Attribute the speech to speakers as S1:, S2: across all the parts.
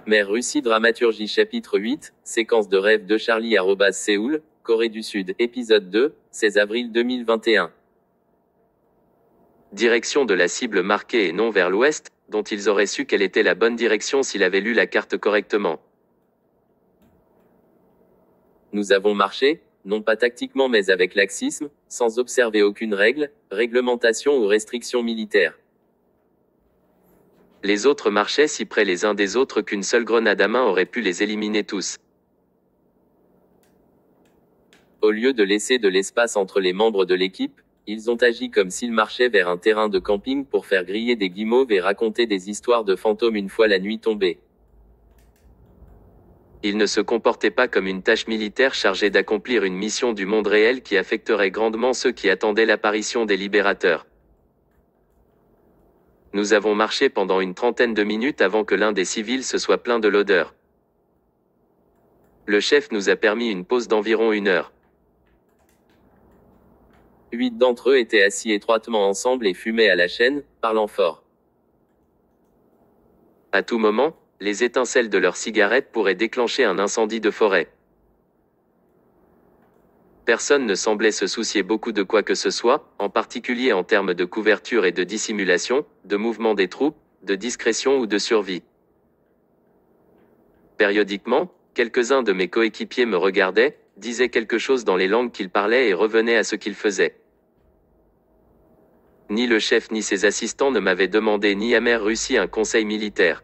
S1: Mère Russie Dramaturgie chapitre 8, séquence de rêve de Charlie @Séoul, Corée du Sud, épisode 2, 16 avril 2021. Direction de la cible marquée et non vers l'ouest, dont ils auraient su quelle était la bonne direction s'il avait lu la carte correctement. Nous avons marché, non pas tactiquement mais avec laxisme, sans observer aucune règle, réglementation ou restriction militaire. Les autres marchaient si près les uns des autres qu'une seule grenade à main aurait pu les éliminer tous. Au lieu de laisser de l'espace entre les membres de l'équipe, ils ont agi comme s'ils marchaient vers un terrain de camping pour faire griller des guimauves et raconter des histoires de fantômes une fois la nuit tombée. Ils ne se comportaient pas comme une tâche militaire chargée d'accomplir une mission du monde réel qui affecterait grandement ceux qui attendaient l'apparition des libérateurs. Nous avons marché pendant une trentaine de minutes avant que l'un des civils se soit plaint de l'odeur. Le chef nous a permis une pause d'environ 1 heure. 8 d'entre eux étaient assis étroitement ensemble et fumaient à la chaîne, parlant fort. À tout moment, les étincelles de leurs cigarettes pourraient déclencher un incendie de forêt. Personne ne semblait se soucier beaucoup de quoi que ce soit, en particulier en termes de couverture et de dissimulation, de mouvement des troupes, de discrétion ou de survie. Périodiquement, quelques-uns de mes coéquipiers me regardaient, disaient quelque chose dans les langues qu'ils parlaient et revenaient à ce qu'ils faisaient. Ni le chef ni ses assistants ne m'avaient demandé ni à Mère Russie un conseil militaire.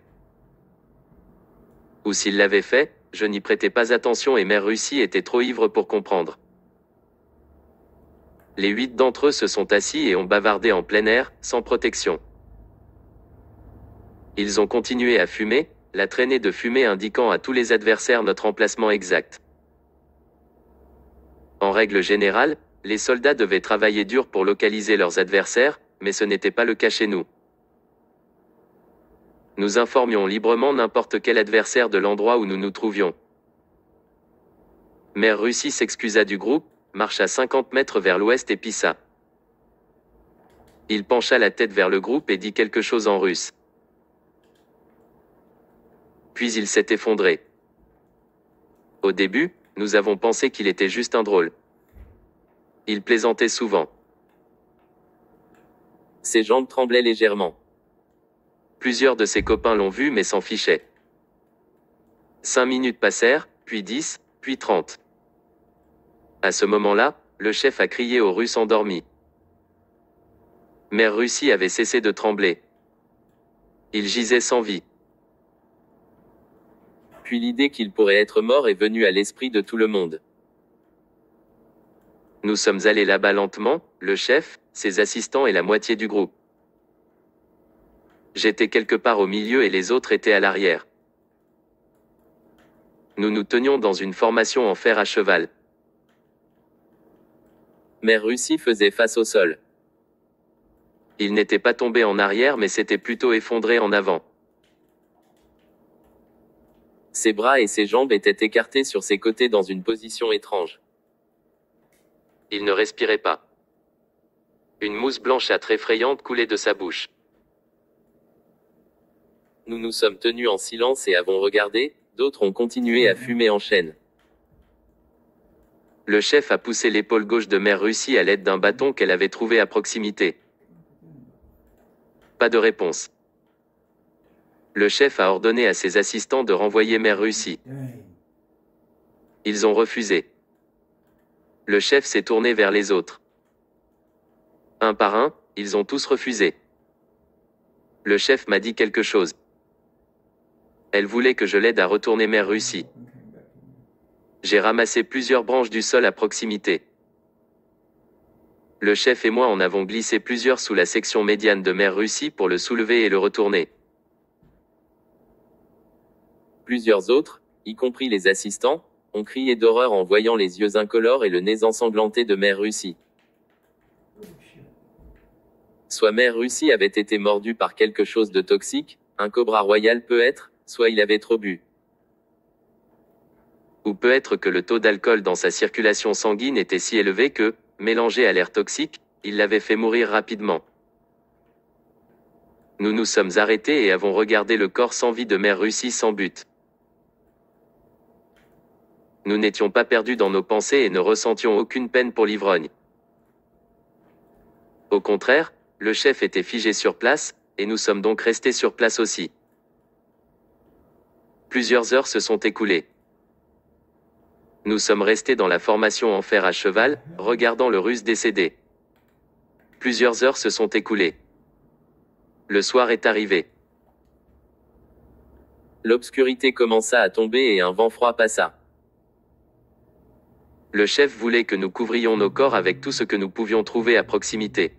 S1: Ou s'ils l'avaient fait, je n'y prêtais pas attention et Mère Russie était trop ivre pour comprendre. Les 8 d'entre eux se sont assis et ont bavardé en plein air, sans protection. Ils ont continué à fumer, la traînée de fumée indiquant à tous les adversaires notre emplacement exact. En règle générale, les soldats devaient travailler dur pour localiser leurs adversaires, mais ce n'était pas le cas chez nous. Nous informions librement n'importe quel adversaire de l'endroit où nous nous trouvions. Mère Russie s'excusa du groupe, marcha 50 mètres vers l'ouest et pissa. Il pencha la tête vers le groupe et dit quelque chose en russe. Puis il s'est effondré. Au début, nous avons pensé qu'il était juste un drôle. Il plaisantait souvent. Ses jambes tremblaient légèrement. Plusieurs de ses copains l'ont vu mais s'en fichaient. 5 minutes passèrent, puis 10, puis 30. À ce moment-là, le chef a crié aux Russes endormis. Mère Russie avait cessé de trembler. Il gisait sans vie. Puis l'idée qu'il pourrait être mort est venue à l'esprit de tout le monde. Nous sommes allés là-bas lentement, le chef, ses assistants et la moitié du groupe. J'étais quelque part au milieu et les autres étaient à l'arrière. Nous nous tenions dans une formation en fer à cheval. Mère Russie faisait face au sol. Il n'était pas tombé en arrière mais s'était plutôt effondré en avant. Ses bras et ses jambes étaient écartés sur ses côtés dans une position étrange. Il ne respirait pas. Une mousse blanchâtre effrayante coulait de sa bouche. Nous nous sommes tenus en silence et avons regardé, d'autres ont continué à fumer en chaîne. Le chef a poussé l'épaule gauche de Mère Russie à l'aide d'un bâton qu'elle avait trouvé à proximité. Pas de réponse. Le chef a ordonné à ses assistants de renvoyer Mère Russie. Ils ont refusé. Le chef s'est tourné vers les autres. Un par un, ils ont tous refusé. Le chef m'a dit quelque chose. Elle voulait que je l'aide à retourner Mère Russie. J'ai ramassé plusieurs branches du sol à proximité. Le chef et moi en avons glissé plusieurs sous la section médiane de Mère Russie pour le soulever et le retourner. Plusieurs autres, y compris les assistants, ont crié d'horreur en voyant les yeux incolores et le nez ensanglanté de Mère Russie. Soit Mère Russie avait été mordu par quelque chose de toxique, un cobra royal peut-être, soit il avait trop bu. Ou peut-être que le taux d'alcool dans sa circulation sanguine était si élevé que, mélangé à l'air toxique, il l'avait fait mourir rapidement. Nous nous sommes arrêtés et avons regardé le corps sans vie de Mère Russie sans but. Nous n'étions pas perdus dans nos pensées et ne ressentions aucune peine pour l'ivrogne. Au contraire, le chef était figé sur place, et nous sommes donc restés sur place aussi. Plusieurs heures se sont écoulées. Nous sommes restés dans la formation en fer à cheval, regardant le Russe décédé. Plusieurs heures se sont écoulées. Le soir est arrivé. L'obscurité commença à tomber et un vent froid passa. Le chef voulait que nous couvrions nos corps avec tout ce que nous pouvions trouver à proximité.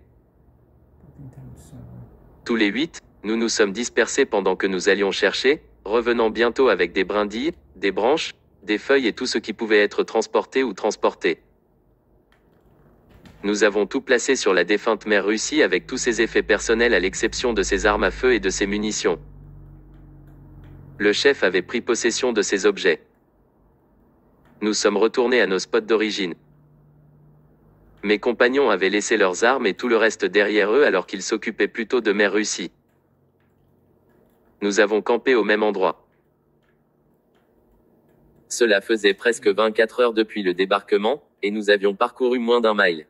S1: Tous les 8, nous nous sommes dispersés pendant que nous allions chercher, revenant bientôt avec des brindilles, des branches, des feuilles et tout ce qui pouvait être transporté ou transporté. Nous avons tout placé sur la défunte Mère Russie avec tous ses effets personnels à l'exception de ses armes à feu et de ses munitions. Le chef avait pris possession de ses objets. Nous sommes retournés à nos spots d'origine. Mes compagnons avaient laissé leurs armes et tout le reste derrière eux alors qu'ils s'occupaient plutôt de Mère Russie. Nous avons campé au même endroit. Cela faisait presque 24 heures depuis le débarquement, et nous avions parcouru moins d'1 mile.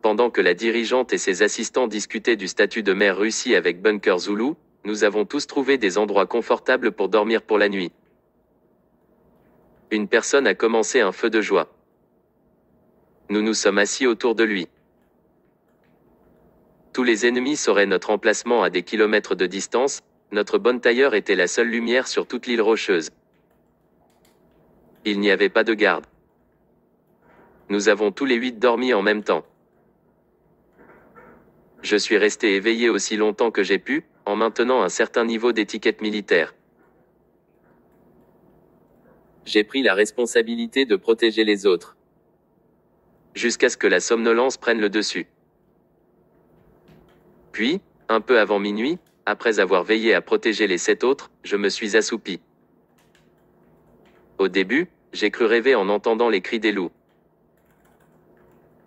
S1: Pendant que la dirigeante et ses assistants discutaient du statut de Mère Russie avec Bunker Zulu, nous avons tous trouvé des endroits confortables pour dormir pour la nuit. Une personne a commencé un feu de joie. Nous nous sommes assis autour de lui. Tous les ennemis sauraient notre emplacement à des kilomètres de distance, notre bonne tailleur était la seule lumière sur toute l'île rocheuse. Il n'y avait pas de garde. Nous avons tous les 8 dormi en même temps. Je suis resté éveillé aussi longtemps que j'ai pu, en maintenant un certain niveau d'étiquette militaire. J'ai pris la responsabilité de protéger les autres. Jusqu'à ce que la somnolence prenne le dessus. Puis, un peu avant minuit, après avoir veillé à protéger les 7 autres, je me suis assoupi. Au début, j'ai cru rêver en entendant les cris des loups.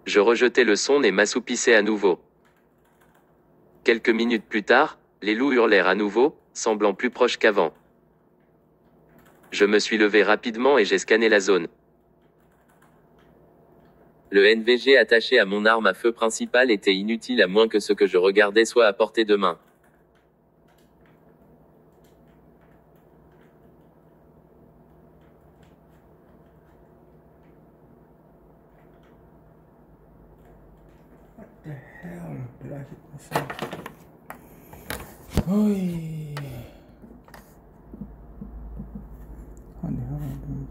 S1: Je rejetais le son et m'assoupissais à nouveau. Quelques minutes plus tard, les loups hurlèrent à nouveau, semblant plus proches qu'avant. Je me suis levé rapidement et j'ai scanné la zone. Le NVG attaché à mon arme à feu principale était inutile à moins que ce que je regardais soit à portée de main.
S2: What the hell did I hit myself? Oi. What the hell am I doing?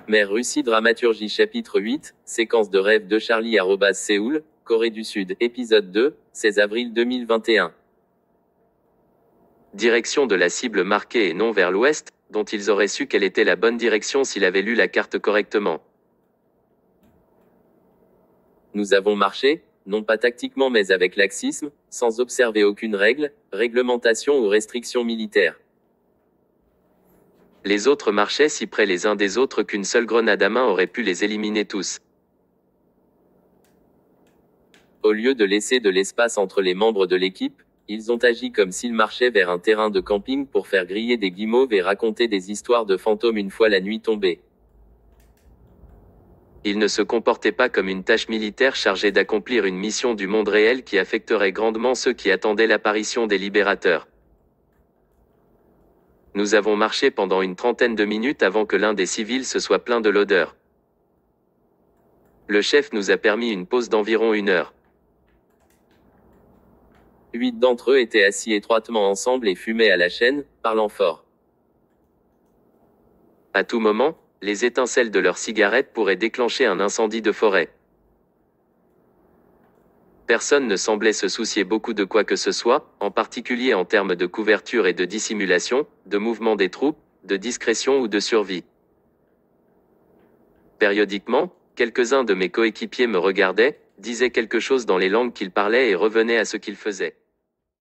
S1: Mère Russie Dramaturgie chapitre 8, séquence de rêve de Charlie @Séoul, Corée du Sud, épisode 2, 16 avril 2021. Direction de la cible marquée et non vers l'ouest, dont ils auraient su quelle était la bonne direction s'ils avaient lu la carte correctement. Nous avons marché, non pas tactiquement mais avec laxisme, sans observer aucune règle, réglementation ou restriction militaire. Les autres marchaient si près les uns des autres qu'une seule grenade à main aurait pu les éliminer tous. Au lieu de laisser de l'espace entre les membres de l'équipe, ils ont agi comme s'ils marchaient vers un terrain de camping pour faire griller des guimauves et raconter des histoires de fantômes une fois la nuit tombée. Ils ne se comportaient pas comme une tâche militaire chargée d'accomplir une mission du monde réel qui affecterait grandement ceux qui attendaient l'apparition des libérateurs. Nous avons marché pendant une trentaine de minutes avant que l'un des civils se soit plaint de l'odeur. Le chef nous a permis une pause d'environ 1 heure. 8 d'entre eux étaient assis étroitement ensemble et fumaient à la chaîne, parlant fort. À tout moment, les étincelles de leurs cigarettes pourraient déclencher un incendie de forêt. Personne ne semblait se soucier beaucoup de quoi que ce soit, en particulier en termes de couverture et de dissimulation, de mouvement des troupes, de discrétion ou de survie. Périodiquement, quelques-uns de mes coéquipiers me regardaient, disaient quelque chose dans les langues qu'ils parlaient et revenaient à ce qu'ils faisaient.